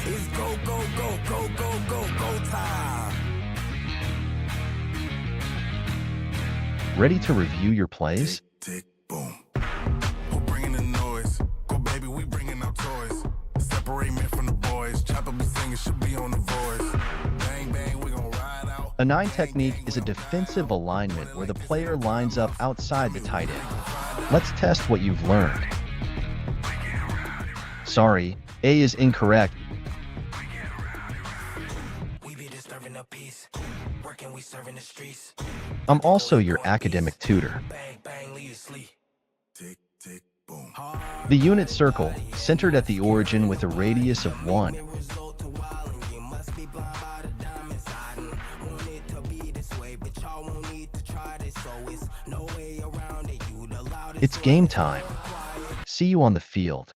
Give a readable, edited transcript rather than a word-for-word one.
It's go, go, go, go, go, go, go time. Ready to review your plays? Tick, tick, boom. Who bringing the noise? Go, baby, we bringing our toys. Separate men from the boys. Chopper be singing, should be on the voice. Bang, bang, we gon' ride out. A 9 technique is a defensive alignment where the player lines up outside the tight end. Let's test what you've learned. Sorry, A is incorrect. We be disturbing the peace. Working, we serving the streets. I'm also your academic tutor. Bang, bang, leave you sleep. Tick, tick, boom. The unit circle, centered at the origin with a radius of 1. It's game time. See you on the field.